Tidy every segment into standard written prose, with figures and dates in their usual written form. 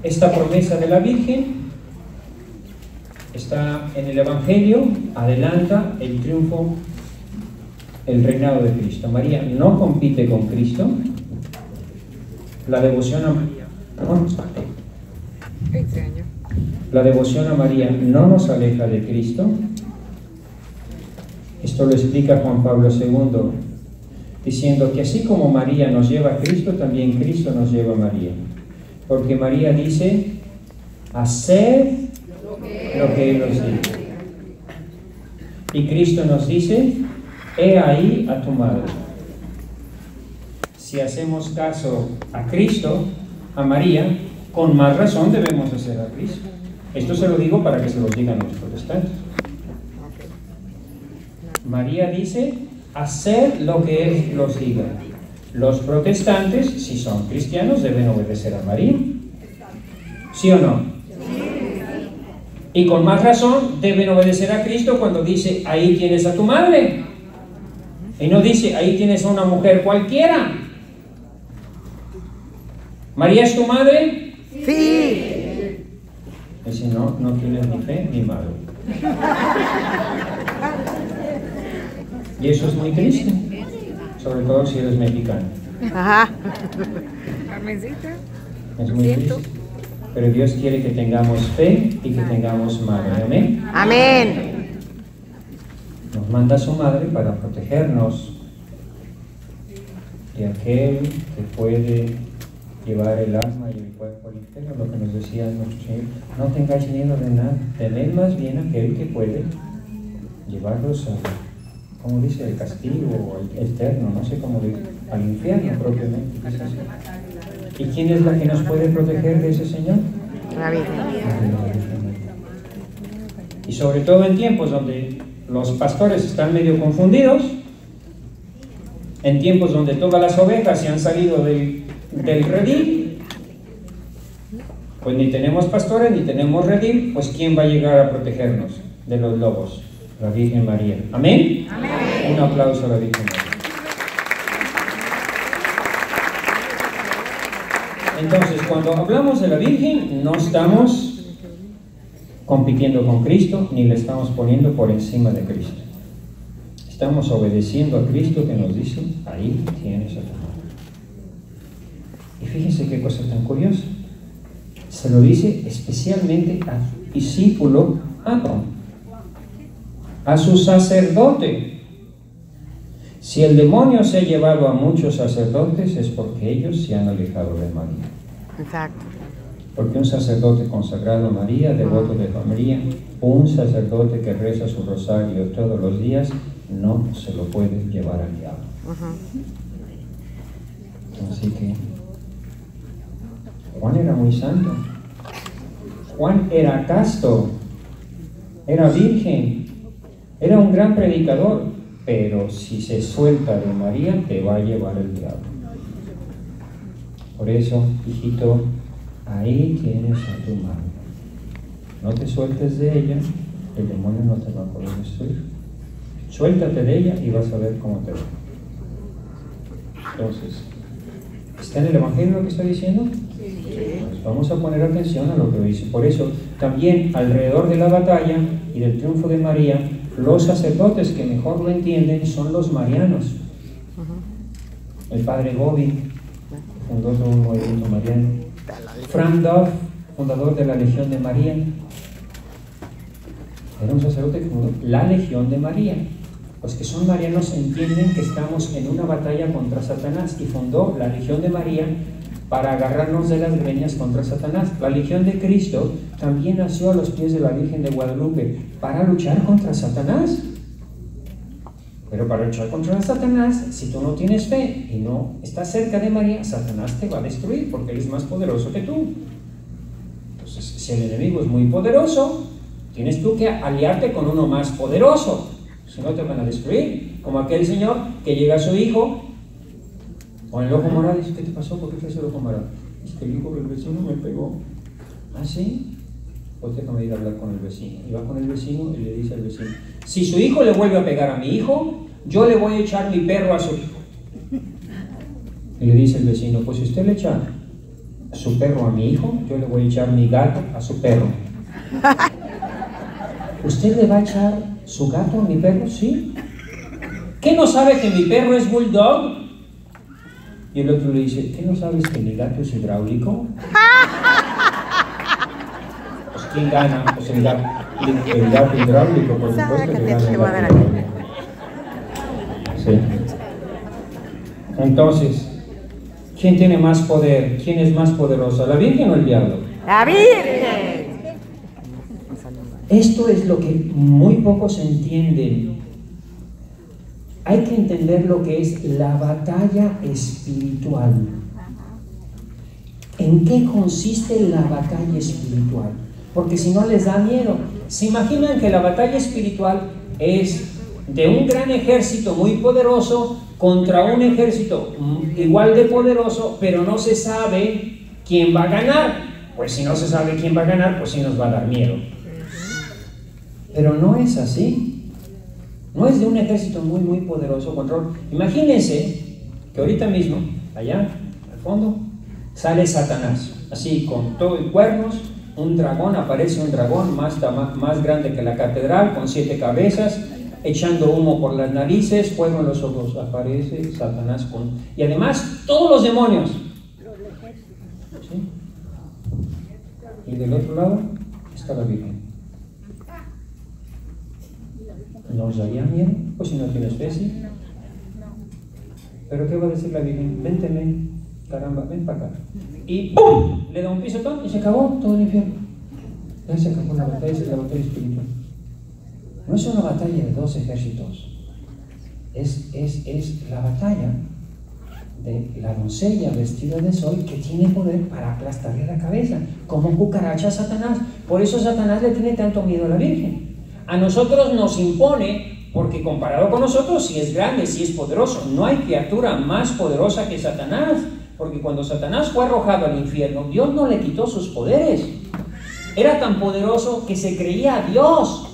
esta promesa de la Virgen está en el Evangelio, adelanta el triunfo, el reinado de Cristo. María no compite con Cristo. La devoción a María no nos aleja de Cristo. Esto lo explica Juan Pablo II, diciendo que así como María nos lleva a Cristo, también Cristo nos lleva a María. Porque María dice, haced lo que Él os diga. Y Cristo nos dice, he ahí a tu madre. Si hacemos caso a Cristo, a María, con más razón debemos hacer a Cristo. Esto se lo digo para que se lo digan los protestantes. María dice, haced lo que Él los diga. Los protestantes, si son cristianos, deben obedecer a María. ¿Sí o no? Y con más razón deben obedecer a Cristo cuando dice, ahí tienes a tu madre. Y no dice, ahí tienes a una mujer cualquiera. ¿María es tu madre? Sí. Dice, no, no tienes ni fe ni madre. Y eso es muy triste, sobre todo si eres mexicano. Ajá. Es muy triste. Pero Dios quiere que tengamos fe y que tengamos madre. Amén. Amén. Nos manda a su madre para protegernos de aquel que puede llevar el alma y el cuerpo al infierno, lo que nos decía nuestro Señor. No tengáis miedo de nada, tened más bien aquel que puede llevarlos a, como dice, el castigo o el eterno, no sé cómo dice, al infierno propiamente. ¿Y quién es la que nos puede proteger de ese Señor? La Virgen. Y sobre todo en tiempos donde los pastores están medio confundidos, en tiempos donde todas las ovejas se han salido del redil, pues ni tenemos pastores ni tenemos redil, pues ¿quién va a llegar a protegernos de los lobos? La Virgen María. ¿Amén? Amén. Un aplauso a la Virgen María. Entonces, cuando hablamos de la Virgen, no estamos compitiendo con Cristo, ni le estamos poniendo por encima de Cristo. Estamos obedeciendo a Cristo que nos dice, ahí tienes a tu madre. Y fíjense qué cosa tan curiosa. Se lo dice especialmente a su discípulo Aarón, a su sacerdote. Si el demonio se ha llevado a muchos sacerdotes es porque ellos se han alejado de María. Exacto. Porque un sacerdote consagrado a María, devoto de María, un sacerdote que reza su rosario todos los días, no se lo puede llevar al diablo. Así que Juan era muy santo. Juan era casto, era virgen, era un gran predicador, pero si se suelta de María, te va a llevar el diablo. Por eso, hijito, ahí tienes a tu madre. No te sueltes de ella, el demonio no te va a poder destruir. Suéltate de ella y vas a ver cómo te va. Entonces, ¿está en el Evangelio lo que está diciendo? Pues vamos a poner atención a lo que dice. Por eso, también alrededor de la batalla y del triunfo de María, los sacerdotes que mejor lo entienden son los marianos. El padre Gobi fundó todo un movimiento mariano. Frank Duff, fundador de la Legión de María, era un sacerdote que fundó la Legión de María. Los que son marianos entienden que estamos en una batalla contra Satanás y fundó la Legión de María para agarrarnos de las greñas contra Satanás. La Legión de Cristo también nació a los pies de la Virgen de Guadalupe para luchar contra Satanás. Pero para luchar contra Satanás, si tú no tienes fe y no estás cerca de María, Satanás te va a destruir porque él es más poderoso que tú. Entonces, si el enemigo es muy poderoso, tienes tú que aliarte con uno más poderoso. Si no, te van a destruir. Como aquel señor que llega a su hijo con el ojo morado y dice, ¿qué te pasó? ¿Por qué traes el ojo morado? Es que el hijo del vecino me pegó. ¿Ah, sí? Pues déjame ir a hablar con el vecino. Y va con el vecino y le dice al vecino, si su hijo le vuelve a pegar a mi hijo, yo le voy a echar mi perro a su hijo. Y le dice el vecino, pues si usted le echa su perro a mi hijo, yo le voy a echar mi gato a su perro. ¿Usted le va a echar su gato a mi perro? Sí. ¿Qué no sabe que mi perro es bulldog? Y el otro le dice, ¿qué no sabes que mi gato es hidráulico? Pues ¿quién gana? Pues el gato hidráulico, por supuesto que gana el gato hidráulico. Sí. Entonces, ¿quién tiene más poder? ¿Quién es más poderoso? ¿La Virgen o el diablo? ¡La Virgen! Esto es lo que muy pocos entienden. Hay que entender lo que es la batalla espiritual. ¿En qué consiste la batalla espiritual? Porque si no les da miedo. ¿Se imaginan que la batalla espiritual es de un gran ejército muy poderoso contra un ejército igual de poderoso, pero no se sabe quién va a ganar? Pues si no se sabe quién va a ganar, pues sí nos va a dar miedo. Pero no es así. No es de un ejército muy poderoso contra otro. Imagínense que ahorita mismo, allá al fondo, sale Satanás, así con todo y cuernos, un dragón, aparece un dragón más grande que la catedral, con 7 cabezas, echando humo por las narices, fuego en los ojos, aparece Satanás con... Y además, todos los demonios. ¿Sí? Y del otro lado está la Virgen. ¿Nos daría miedo? Pues si no tienes fe, sí. ¿Pero qué va a decir la Virgen? Vénteme, caramba, ven para acá. Y ¡pum! Le da un pisotón y se acabó todo el infierno. Ya se acabó la batalla, es la batalla espiritual. No es una batalla de 2 ejércitos. Es la batalla de la doncella vestida de sol que tiene poder para aplastarle la cabeza, como cucaracha a Satanás. Por eso Satanás le tiene tanto miedo a la Virgen. A nosotros nos impone, porque comparado con nosotros, sí es grande, sí es poderoso. No hay criatura más poderosa que Satanás, porque cuando Satanás fue arrojado al infierno, Dios no le quitó sus poderes. Era tan poderoso que se creía Dios.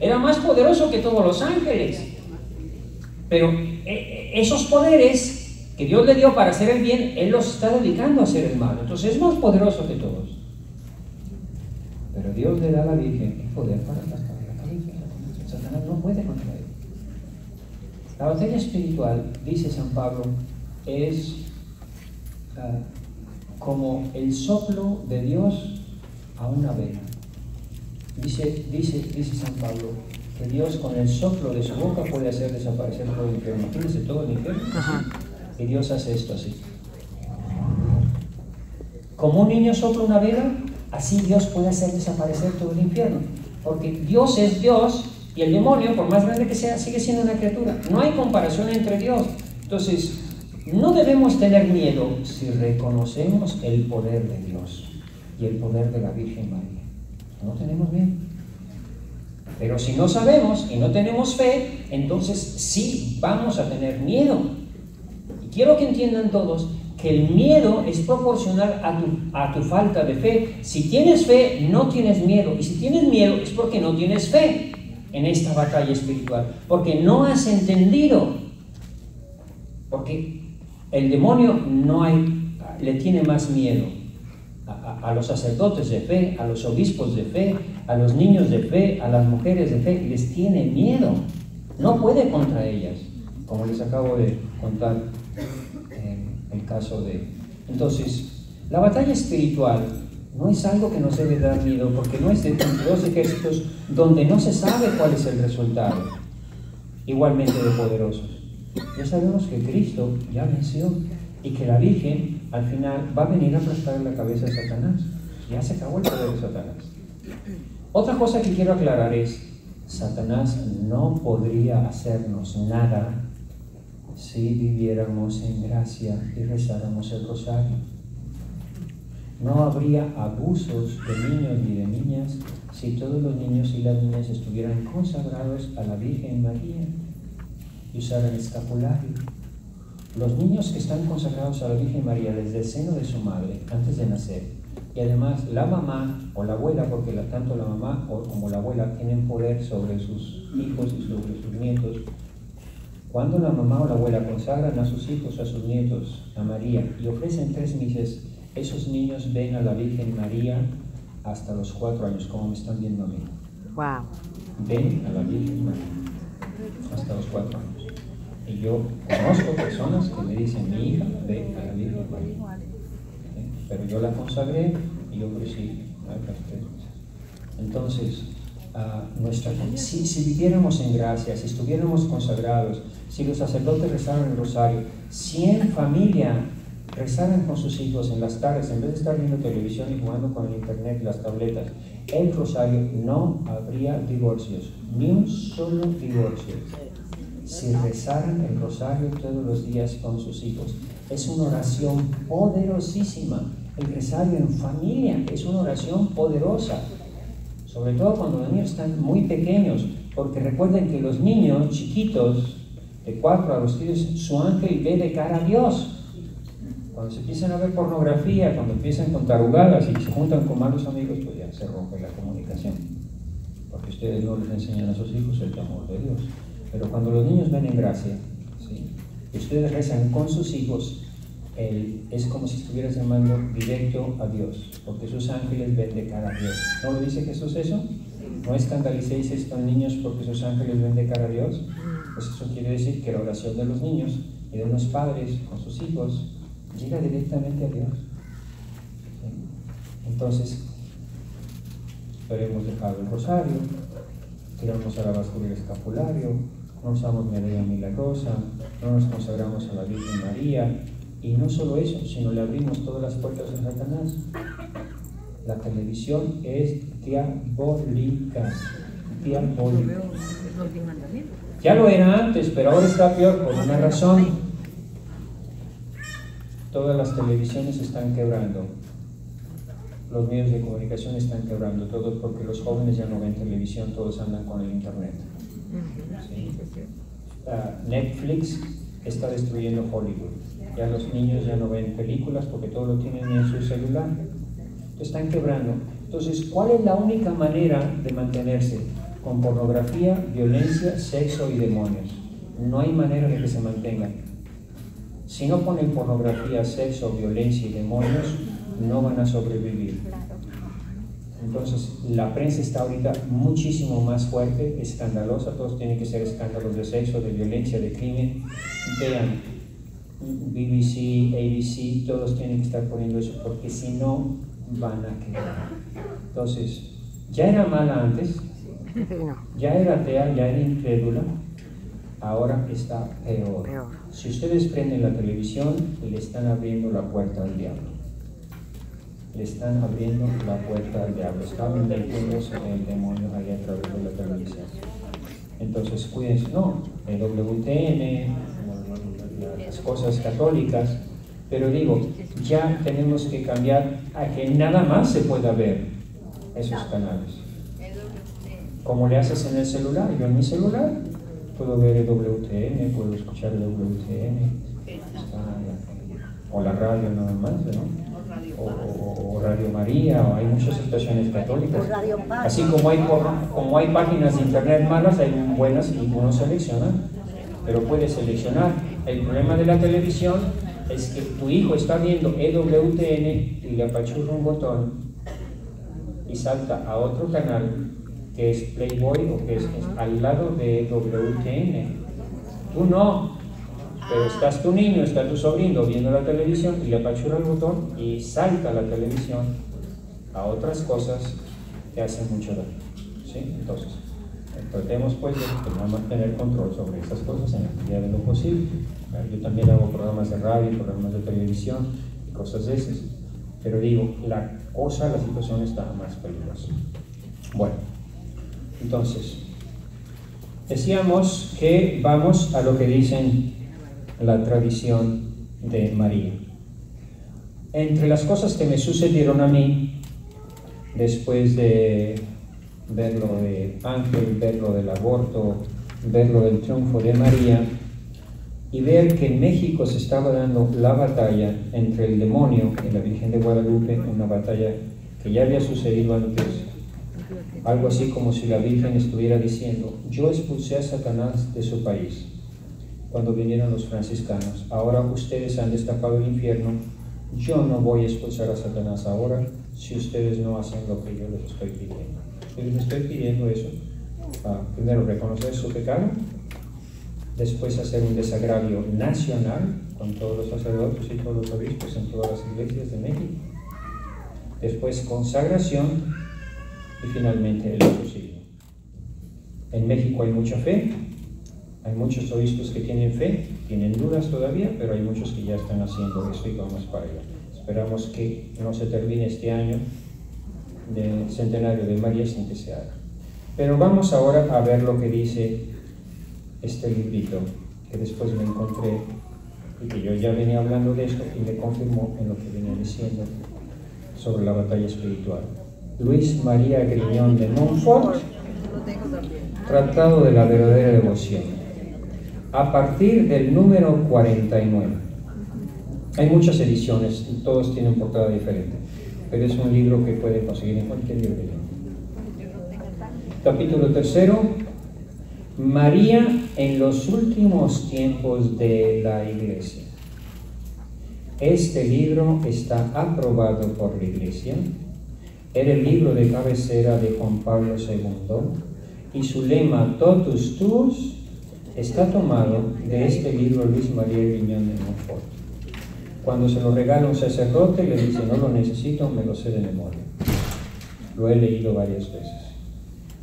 Era más poderoso que todos los ángeles. Pero esos poderes que Dios le dio para hacer el bien, Él los está dedicando a hacer el mal. Entonces es más poderoso que todos. Pero Dios le da a la Virgen el poder para aplastar la cabeza. Satanás no puede contra él. La batalla espiritual, dice San Pablo, es como el soplo de Dios a una vela. Dice San Pablo que Dios con el soplo de su boca puede hacer desaparecer todo el infierno. Imagínense todo el infierno. Y Dios hace esto así. Como un niño sopla una vela, así Dios puede hacer desaparecer todo el infierno. Porque Dios es Dios y el demonio, por más grande que sea, sigue siendo una criatura. No hay comparación entre Dios. Entonces, no debemos tener miedo si reconocemos el poder de Dios y el poder de la Virgen María. No tenemos miedo. Pero si no sabemos y no tenemos fe, entonces sí vamos a tener miedo. Y quiero que entiendan todos que el miedo es proporcional a tu falta de fe. Si tienes fe, no tienes miedo. Y si tienes miedo, es porque no tienes fe en esta batalla espiritual. Porque no has entendido. Porque el demonio le tiene más miedo a los sacerdotes de fe, a los obispos de fe, a los niños de fe, a las mujeres de fe. Les tiene miedo. No puede contra ellas. Como les acabo de contar el caso de... Entonces, la batalla espiritual no es algo que nos debe dar miedo, porque no es de 2 ejércitos donde no se sabe cuál es el resultado, igualmente de poderosos. Ya sabemos que Cristo ya venció y que la Virgen al final va a venir a aplastar la cabeza de Satanás. Ya se acabó el poder de Satanás. Otra cosa que quiero aclarar es, Satanás no podría hacernos nada si viviéramos en gracia y rezáramos el rosario. No habría abusos de niños ni de niñas si todos los niños y las niñas estuvieran consagrados a la Virgen María y usaran escapulario. Los niños que están consagrados a la Virgen María desde el seno de su madre, antes de nacer, y además la mamá o la abuela, porque tanto la mamá como la abuela tienen poder sobre sus hijos y sobre sus nietos. Cuando la mamá o la abuela consagran a sus hijos, a sus nietos, a María, y ofrecen 3 misas, esos niños ven a la Virgen María hasta los 4 años, como me están viendo a mí. Wow. Ven a la Virgen María hasta los 4 años. Y yo conozco personas que me dicen, mi hija ve a la Virgen María. Pero yo la consagré y yo crecí acá 3 meses. Entonces, si viviéramos en gracia, si estuviéramos consagrados, si los sacerdotes rezaran el rosario, si en familia rezaran con sus hijos en las tardes, en vez de estar viendo televisión y jugando con el internet y las tabletas, el rosario, no habría divorcios, ni un solo divorcio. Si rezaran el rosario todos los días con sus hijos, es una oración poderosísima. El rosario en familia es una oración poderosa, sobre todo cuando los niños están muy pequeños, porque recuerden que los niños chiquitos, de 4 a los 10, su ángel ve de cara a Dios. Cuando se empiezan a ver pornografía, cuando empiezan con tarugadas y se juntan con malos amigos, pues ya se rompe la comunicación, porque ustedes no les enseñan a sus hijos el temor de Dios. Pero cuando los niños ven en gracia, ¿sí?, y ustedes rezan con sus hijos, es como si estuvieras llamando directo a Dios, porque sus ángeles ven de cara a Dios. ¿No lo dice Jesús eso? ¿No escandalicéis esto en niños porque sus ángeles ven de cara a Dios? Pues eso quiere decir que la oración de los niños y de unos padres con sus hijos llega directamente a Dios. ¿Sí? Entonces, hemos dejado el rosario, tiramos a la basura el escapulario, no usamos medalla milagrosa, no nos consagramos a la Virgen María, y no solo eso, sino le abrimos todas las puertas a Satanás. La televisión es diabólica, diabólica. Ya lo era antes, pero ahora está peor por una razón. Todas las televisiones están quebrando, los medios de comunicación están quebrando, todos, porque los jóvenes ya no ven televisión, todos andan con el internet. ¿Sí? Netflix está destruyendo Hollywood. Ya los niños ya no ven películas porque todo lo tienen en su celular. Están quebrando. Entonces, ¿cuál es la única manera de mantenerse? Con pornografía, violencia, sexo y demonios. No hay manera de que se mantengan. Si no ponen pornografía, sexo, violencia y demonios, no van a sobrevivir. Entonces, la prensa está ahorita muchísimo más fuerte, escandalosa. Todos tienen que ser escándalos de sexo, de violencia, de crimen. Vean, BBC, ABC, todos tienen que estar poniendo eso, porque si no, van a quedar. Entonces, ya era mala antes, ya era atea, ya era incrédula, ahora está peor. Si ustedes prenden la televisión, le están abriendo la puerta al diablo. Le están abriendo la puerta al diablo. Están metiéndose el demonio ahí a través de la televisión. Entonces, cuídense, no, el WTN, las cosas católicas, pero digo, ya tenemos que cambiar a que nada más se pueda ver esos canales. Como le haces en el celular. Yo en mi celular puedo ver el WTN, puedo escuchar el WTN, o la radio nada más, ¿no? O Radio María, o hay muchas estaciones católicas. Así como hay páginas de internet malas, hay buenas y uno selecciona, pero puede seleccionar. El problema de la televisión es que tu hijo está viendo EWTN y le apachurra un botón y salta a otro canal que es Playboy o que es al lado de EWTN. Tú no, pero estás tu niño, está tu sobrino viendo la televisión y le apachurra el botón y salta la televisión a otras cosas que hacen mucho daño. ¿Sí? Entonces, tratemos pues de tener control sobre estas cosas en la medida de lo posible. Yo también hago programas de radio, programas de televisión y cosas de esas. Pero digo, la situación está más peligrosa. Bueno, entonces, decíamos que vamos a lo que dicen la tradición de María. Entre las cosas que me sucedieron a mí, después de ver lo de Ángel, ver lo del aborto, ver lo del triunfo de María, y ver que en México se estaba dando la batalla entre el demonio y la Virgen de Guadalupe, una batalla que ya había sucedido antes, algo así como si la Virgen estuviera diciendo: yo expulsé a Satanás de su país cuando vinieron los franciscanos, ahora ustedes han destapado el infierno yo no voy a expulsar a Satanás ahora si ustedes no hacen lo que yo les estoy pidiendo. Yo les estoy pidiendo eso. Primero, reconocer su pecado, después hacer un desagravio nacional con todos los sacerdotes y todos los obispos en todas las iglesias de México, después consagración y finalmente el exorcismo. En México hay mucha fe, hay muchos obispos que tienen fe, tienen dudas todavía, pero hay muchos que ya están haciendo eso y vamos para allá. Esperamos que no se termine este año del centenario de María sin que se haga. Pero vamos ahora a ver lo que dice este librito que después me encontré y que yo ya venía hablando de esto y me confirmó en lo que venía diciendo sobre la batalla espiritual. Luis María Griñón de Montfort, Tratado de la verdadera devoción, a partir del número 49. Hay muchas ediciones y todos tienen portada diferente, pero es un libro que pueden conseguir en cualquier librería. Capítulo 3. María en los últimos tiempos de la Iglesia. Este libro está aprobado por la Iglesia. Era el libro de cabecera de Juan Pablo II y su lema Totus Tuus está tomado de este libro Luis María Griñón de Montfort. Cuando se lo regala un sacerdote, le dice: no lo necesito, me lo sé de memoria. Lo he leído varias veces.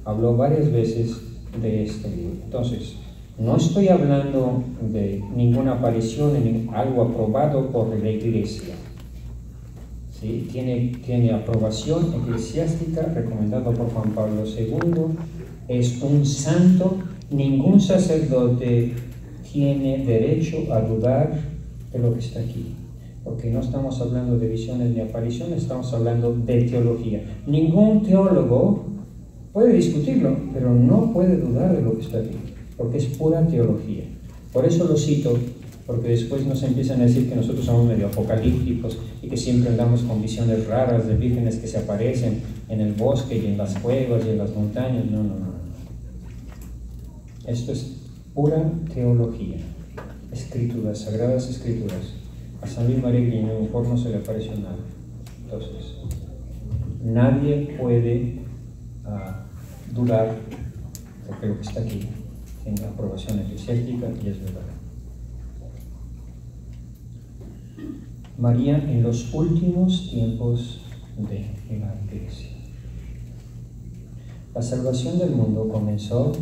Habló varias veces de este libro. Entonces, no estoy hablando de ninguna aparición en algo aprobado por la Iglesia. ¿Sí? Tiene aprobación eclesiástica, recomendado por Juan Pablo II. Es un santo. Ningún sacerdote tiene derecho a dudar de lo que está aquí, porque no estamos hablando de visiones ni apariciones, estamos hablando de teología. Ningún teólogo puede discutirlo, pero no puede dudar de lo que está aquí, porque es pura teología. Por eso lo cito, porque después nos empiezan a decir que nosotros somos medio apocalípticos y que siempre andamos con visiones raras de vírgenes que se aparecen en el bosque y en las cuevas y en las montañas. No. Esto es pura teología, escrituras, sagradas escrituras. A San Luis María Griñón de Montfort no se le apareció nada. Entonces, nadie puede dudar, porque lo que está aquí tiene aprobación eclesiástica y es verdad. María en los últimos tiempos de la Iglesia. La salvación del mundo comenzó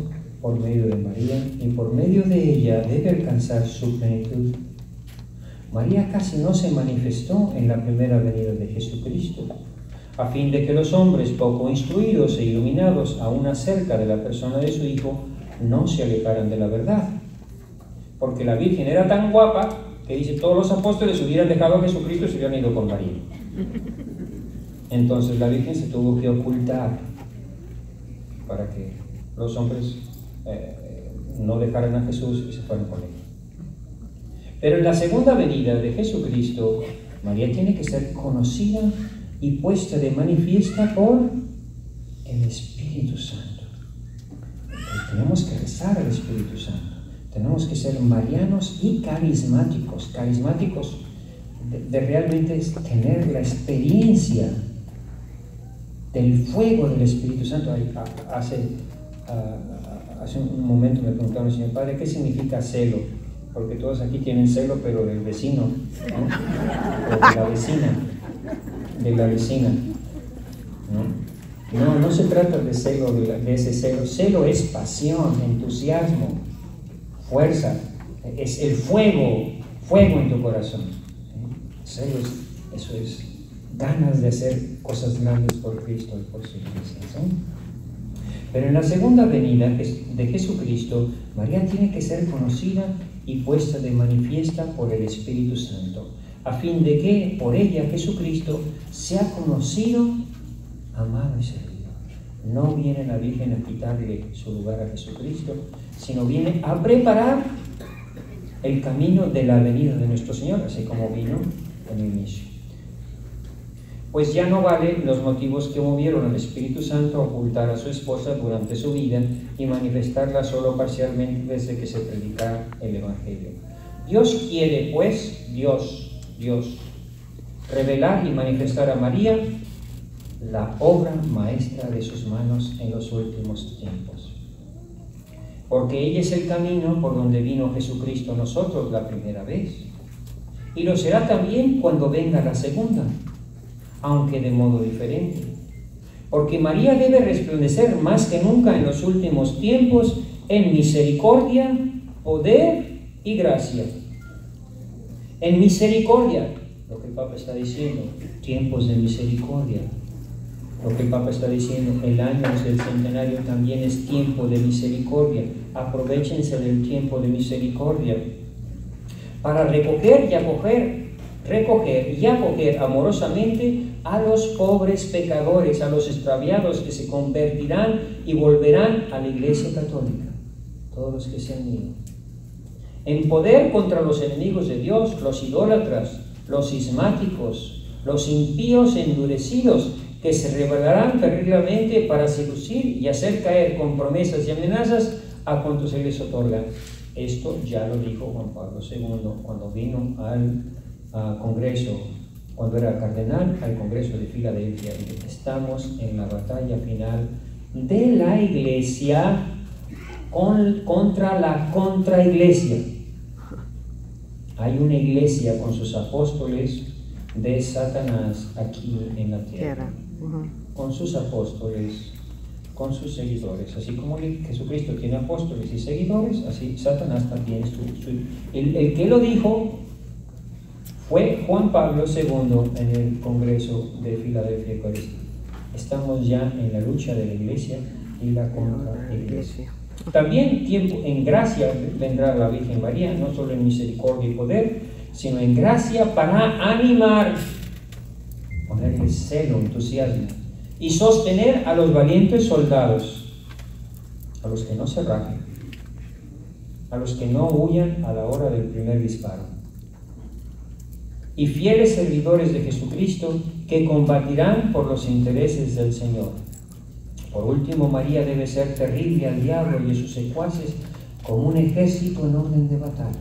por medio de María y por medio de ella debe alcanzar su plenitud. María casi no se manifestó en la primera venida de Jesucristo, a fin de que los hombres poco instruidos e iluminados aún acerca de la persona de su Hijo no se alejaran de la verdad. Porque la Virgen era tan guapa que dice todos los apóstoles hubieran dejado a Jesucristo y se hubieran ido con María. Entonces la Virgen se tuvo que ocultar para que los hombres no dejaran a Jesús y se fueran con él. Pero en la segunda venida de Jesucristo, María tiene que ser conocida y puesta de manifiesta por el Espíritu Santo. Entonces, tenemos que rezar al Espíritu Santo. Tenemos que ser marianos y carismáticos. Carismáticos de realmente tener la experiencia del fuego del Espíritu Santo. Hace un momento me preguntaron, señor padre, ¿qué significa celo? Porque todos aquí tienen celo, pero del vecino, ¿no? O de la vecina, ¿no? No se trata de celo, de ese celo. Celo es pasión, entusiasmo, fuerza, es el fuego en tu corazón. ¿Sí? Celo eso es ganas de hacer cosas grandes por Cristo y por su iglesia. ¿Sí? Pero en la segunda venida de Jesucristo, María tiene que ser conocida y puesta de manifiesta por el Espíritu Santo, a fin de que por ella Jesucristo sea conocido, amado y servido. No viene la Virgen a quitarle su lugar a Jesucristo, sino viene a preparar el camino de la venida de nuestro Señor, así como vino en el inicio. Pues ya no valen los motivos que movieron al Espíritu Santo a ocultar a su esposa durante su vida y manifestarla solo parcialmente desde que se predicara el Evangelio. Dios quiere, pues, Dios revelar y manifestar a María la obra maestra de sus manos en los últimos tiempos. Porque ella es el camino por donde vino Jesucristo a nosotros la primera vez. Y lo será también cuando venga la segunda, aunque de modo diferente. Porque María debe resplandecer más que nunca en los últimos tiempos en misericordia, poder y gracia. En misericordia, lo que el Papa está diciendo, tiempos de misericordia. Lo que el Papa está diciendo, el año del centenario también es tiempo de misericordia. Aprovechense del tiempo de misericordia para recoger y acoger amorosamente a los pobres pecadores, a los extraviados que se convertirán y volverán a la Iglesia Católica, todos los que se han ido. En poder contra los enemigos de Dios, los idólatras, los cismáticos, los impíos endurecidos, que se rebelarán terriblemente para seducir y hacer caer con promesas y amenazas a cuantos se les otorgan. Esto ya lo dijo Juan Pablo II cuando vino al Congreso, cuando era cardenal, al Congreso de Filadelfia. Estamos en la batalla final de la Iglesia contra la contraiglesia. Hay una iglesia con sus apóstoles de Satanás aquí en la tierra, con sus apóstoles, con sus seguidores. Así como Jesucristo tiene apóstoles y seguidores, así Satanás también. El que lo dijo fue Juan Pablo II en el Congreso de Filadelfia Eucarística. Estamos ya en la lucha de la Iglesia y la contraiglesia. También tiempo en gracia vendrá la Virgen María, no solo en misericordia y poder, sino en gracia para animar, ponerle celo, entusiasmo, y sostener a los valientes soldados, a los que no se rajen, a los que no huyan a la hora del primer disparo, y fieles servidores de Jesucristo que combatirán por los intereses del Señor. Por último, María debe ser terrible al diablo y a sus secuaces como un ejército en orden de batalla,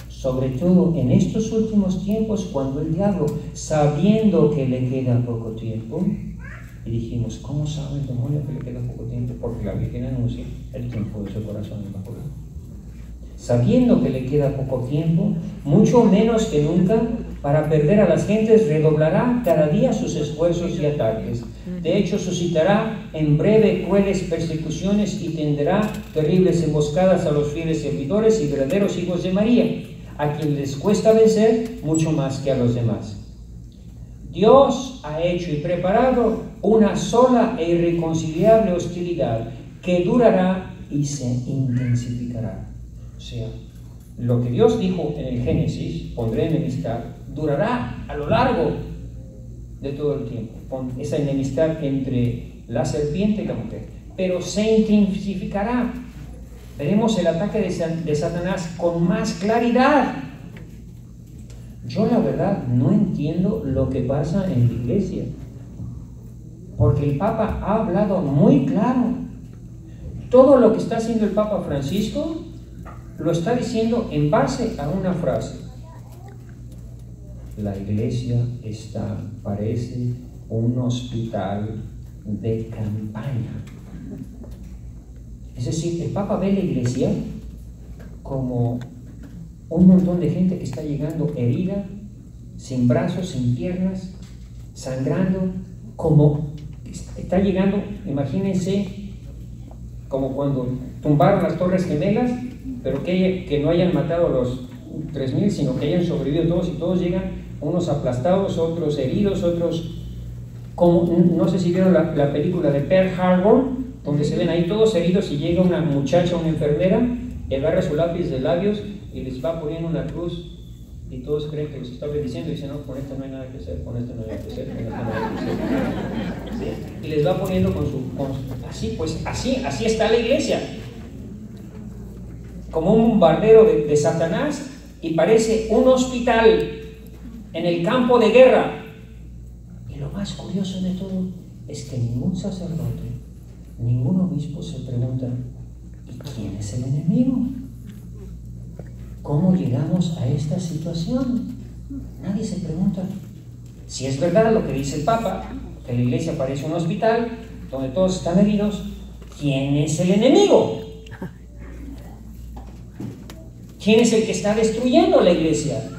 sobre todo en estos últimos tiempos, cuando el diablo, sabiendo que le queda poco tiempo, y dijimos, ¿cómo sabe el demonio que le queda poco tiempo? Porque la Virgen anuncia el tiempo de su corazón inmaculado. Sabiendo que le queda poco tiempo, mucho menos que nunca, para perder a las gentes, redoblará cada día sus esfuerzos y ataques. De hecho, suscitará en breve crueles persecuciones y tenderá terribles emboscadas a los fieles servidores y verdaderos hijos de María, a quien les cuesta vencer mucho más que a los demás. Dios ha hecho y preparado una sola e irreconciliable hostilidad que durará y se intensificará. O sea, lo que Dios dijo en el Génesis, pondré enemistad, durará a lo largo de todo el tiempo, con esa enemistad entre la serpiente y la mujer, pero se intensificará. Veremos el ataque de Satanás con más claridad. Yo la verdad no entiendo lo que pasa en la iglesia, porque el Papa ha hablado muy claro. Todo lo que está haciendo el Papa Francisco lo está diciendo en base a una frase: la iglesia parece un hospital de campaña. Es decir, el Papa ve la iglesia como un montón de gente que está llegando herida, sin brazos, sin piernas, sangrando, como está llegando, imagínense, como cuando tumbaron las Torres Gemelas, pero que no hayan matado a los 3,000, sino que hayan sobrevivido todos, y todos llegan, unos aplastados, otros heridos, otros, como, no sé si vieron la película de Pearl Harbor, donde se ven ahí todos heridos y llega una muchacha, una enfermera, y agarra su lápiz de labios y les va poniendo una cruz, y todos creen que los está bendiciendo y dicen, no, con esto no hay nada que hacer, con esto no hay nada que hacer, con esto no hay nada que hacer. ¿Sí? Y les va poniendo así, pues así está la iglesia, como un bombardero de Satanás, y parece un hospital en el campo de guerra. Y lo más curioso de todo es que ningún sacerdote, ningún obispo se pregunta, ¿y quién es el enemigo? ¿Cómo llegamos a esta situación? Nadie se pregunta. Si es verdad lo que dice el Papa, que la iglesia parece un hospital donde todos están heridos, ¿quién es el enemigo? ¿Quién es el que está destruyendo la iglesia?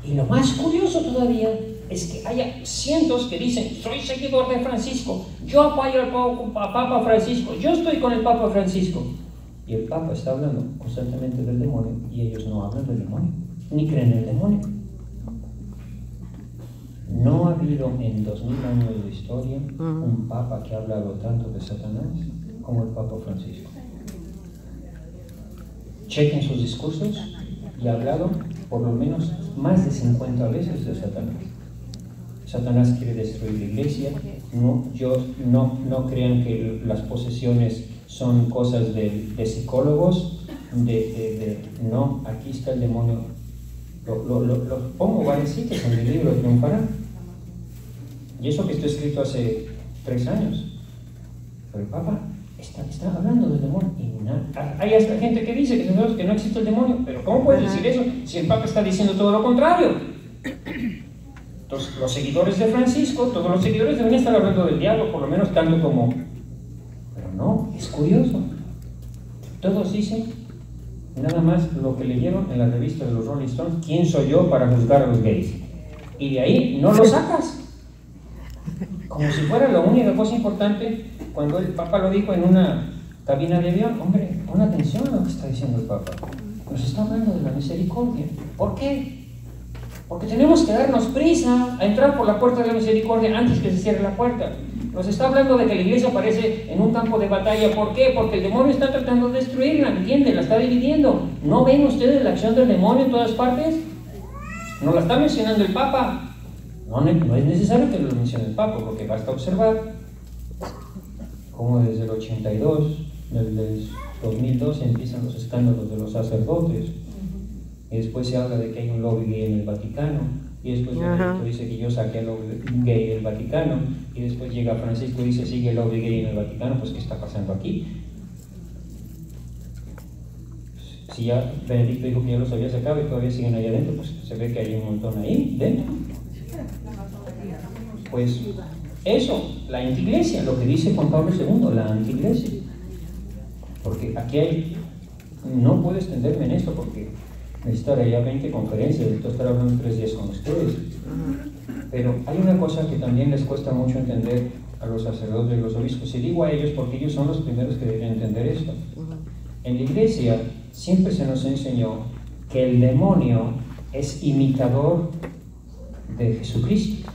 Y lo más curioso todavía es que haya cientos que dicen: soy seguidor de Francisco, yo apoyo al Papa Francisco, yo estoy con el Papa Francisco. Y el Papa está hablando constantemente del demonio y ellos no hablan del demonio, ni creen en el demonio. No ha habido en 2000 años de historia un Papa que ha hablado tanto de Satanás como el Papa Francisco. Chequen sus discursos y ha hablado por lo menos más de 50 veces de Satanás. Satanás quiere destruir la iglesia. No crean que las posesiones son cosas de psicólogos. No, aquí está el demonio. Lo pongo varios sitios en el libro Triunfará. Y eso que está escrito hace 3 años. Pero el Papa está hablando del demonio. Hay hasta gente que dice que no existe el demonio. Pero ¿cómo puede decir eso si el Papa está diciendo todo lo contrario? Entonces, los seguidores de Francisco, todos los seguidores deben estar hablando del diablo, por lo menos tanto como... Pero no, es curioso. Todos dicen nada más lo que leyeron en la revista de los Rolling Stones: ¿quién soy yo para juzgar a los gays? Y de ahí no lo sacas. Como si fuera la única cosa importante. Cuando el Papa lo dijo en una cabina de avión, hombre, pon atención a lo que está diciendo el Papa. Nos está hablando de la misericordia. ¿Por qué? Porque tenemos que darnos prisa a entrar por la puerta de la misericordia antes que se cierre la puerta. Nos está hablando de que la iglesia aparece en un campo de batalla. ¿Por qué? Porque el demonio está tratando de destruirla, ¿entienden? La está dividiendo. ¿No ven ustedes la acción del demonio en todas partes? ¿No la está mencionando el Papa? No es necesario que lo mencione el Papa, porque basta observar cómo desde el 82, desde el 2002 empiezan los escándalos de los sacerdotes. Y después se habla de que hay un lobby gay en el Vaticano, y después Benedicto dice que yo saqué el lobby gay del Vaticano, y después llega Francisco y dice sigue el lobby gay en el Vaticano. Pues ¿qué está pasando aquí? Si ya Benedicto dijo que ya los había sacado y todavía siguen ahí adentro, pues se ve que hay un montón ahí dentro. Pues eso, la antiglesia, lo que dice Juan Pablo II, la antiglesia. Porque aquí no puedo extenderme en esto porque necesitaré ya 20 conferencias, necesito estar hablando 3 días con ustedes. Pero hay una cosa que también les cuesta mucho entender a los sacerdotes y los obispos, y digo a ellos porque ellos son los primeros que deben entender esto. En la iglesia siempre se nos enseñó que el demonio es imitador de Jesucristo.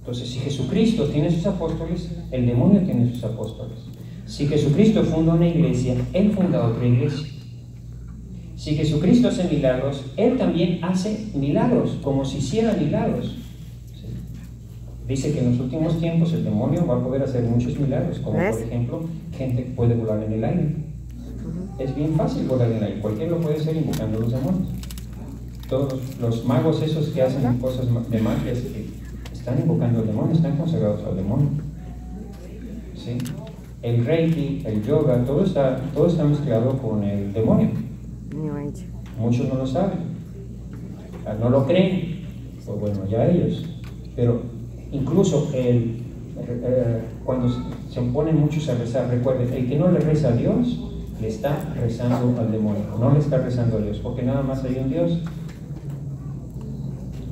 Entonces, si Jesucristo tiene sus apóstoles, el demonio tiene sus apóstoles. Si Jesucristo funda una iglesia, Él funda otra iglesia. Si Jesucristo hace milagros, Él también hace milagros, como si hiciera milagros. ¿Sí? Dice que en los últimos tiempos el demonio va a poder hacer muchos milagros, como por ejemplo, gente puede volar en el aire. Es bien fácil volar en el aire, cualquiera lo puede hacer invocando a los demonios. Todos los magos esos que hacen cosas de magia, están invocando al demonio, están consagrados al demonio. ¿Sí? El reiki, el yoga, todo está mezclado con el demonio. Muchos no lo saben, no lo creen, pues bueno, ya ellos. Pero incluso cuando se ponen muchos a rezar, recuerden, el que no le reza a Dios, le está rezando al demonio, no le está rezando a Dios, porque nada más hay un Dios.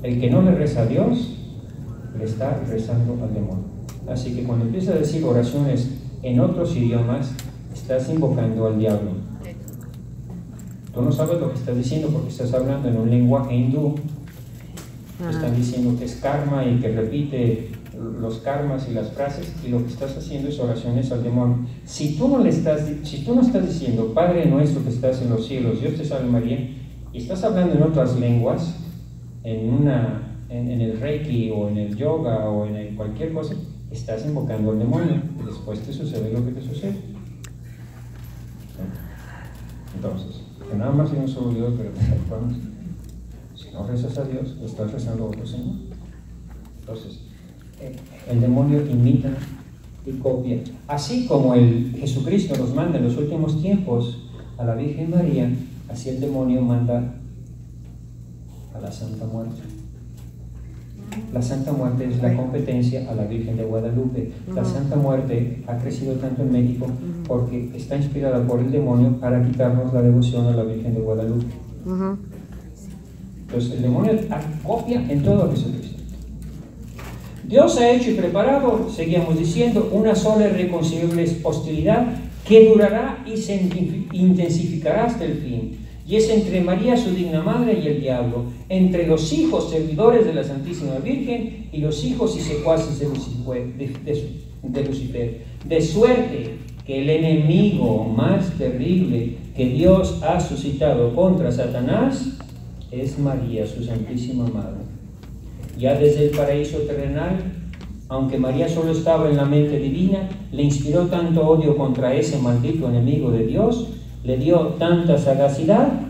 El que no le reza a Dios, le está rezando al demonio. Así que cuando empieza a decir oraciones en otros idiomas, estás invocando al diablo. Tú no sabes lo que estás diciendo porque estás hablando en un lenguaje hindú. Están diciendo que es karma y que repite los karmas y las frases, y lo que estás haciendo es oraciones al demonio. Si tú no estás diciendo Padre nuestro que estás en los cielos, Dios te salve María, y estás hablando en otras lenguas, en el reiki o en el yoga o en cualquier cosa, estás invocando al demonio y después te sucede lo que te sucede. ¿Sí? Entonces, que nada más hay un solo Dios, pero si no rezas a Dios, estás rezando a otro Señor. Entonces, el demonio imita y copia. Así como el Jesucristo nos manda en los últimos tiempos a la Virgen María, así el demonio manda a la Santa Muerte. La Santa Muerte es la competencia a la Virgen de Guadalupe. La Santa Muerte ha crecido tanto en México porque está inspirada por el demonio para quitarnos la devoción a la Virgen de Guadalupe. Entonces el demonio copia en todo a Jesucristo. Dios ha hecho y preparado, seguíamos diciendo, una sola y irreconciliable hostilidad que durará y se intensificará hasta el fin. Y es entre María, su digna madre, y el diablo, entre los hijos servidores de la Santísima Virgen y los hijos y secuaces de Lucifer. De suerte que el enemigo más terrible que Dios ha suscitado contra Satanás es María, su Santísima Madre. Ya desde el paraíso terrenal, aunque María solo estaba en la mente divina, le inspiró tanto odio contra ese maldito enemigo de Dios, le dio tanta sagacidad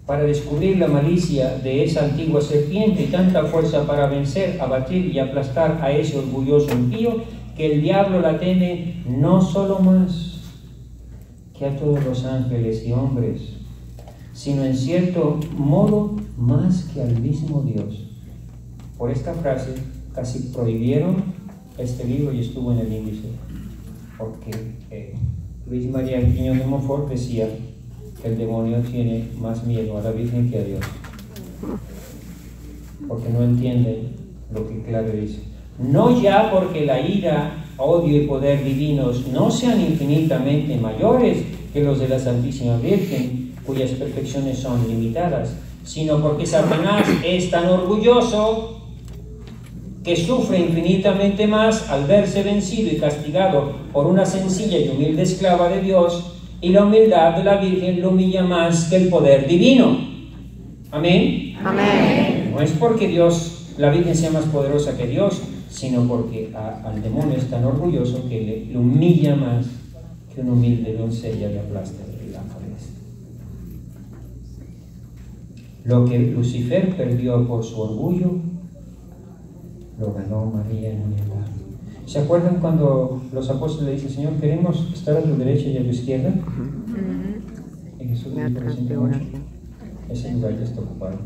para descubrir la malicia de esa antigua serpiente y tanta fuerza para vencer, abatir y aplastar a ese orgulloso impío, que el diablo la teme no solo más que a todos los ángeles y hombres, sino en cierto modo más que al mismo Dios. Por esta frase casi prohibieron este libro y estuvo en el índice, porque Luis María Quiñón de Montfort decía que el demonio tiene más miedo a la Virgen que a Dios, porque no entienden lo que claro dice. No ya porque la ira, odio y poder divinos no sean infinitamente mayores que los de la Santísima Virgen, cuyas perfecciones son limitadas, sino porque Satanás es tan orgulloso que sufre infinitamente más al verse vencido y castigado por una sencilla y humilde esclava de Dios, y la humildad de la Virgen lo humilla más que el poder divino. Amén. Amén. No es porque la Virgen sea más poderosa que Dios, sino porque al demonio es tan orgulloso que le humilla más que una humilde doncella le aplasta la cabeza. Lo que Lucifer perdió por su orgullo, lo ganó María en humildad. ¿Se acuerdan cuando los apóstoles le dicen, Señor, queremos estar a tu derecha y a tu izquierda? En Jesús dijo, ese lugar ya está ocupado.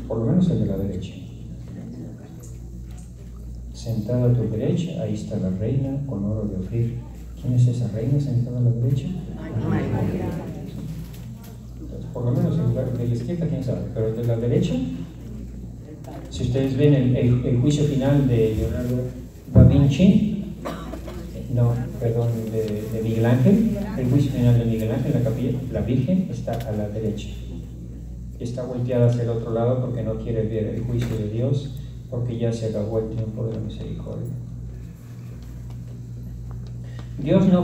Por lo menos el de la derecha. Sentada a tu derecha, ahí está la reina con oro de Ofir. ¿Quién es esa reina sentada a la derecha? María. Por lo menos el lugar de la izquierda, quién sabe, pero el de la derecha, si ustedes ven el juicio final de Leonardo da Vinci, de Miguel Ángel, el juicio final de Miguel Ángel en la capilla, la Virgen está a la derecha. Está volteada hacia el otro lado porque no quiere ver el juicio de Dios, porque ya se acabó el tiempo de la misericordia. Dios no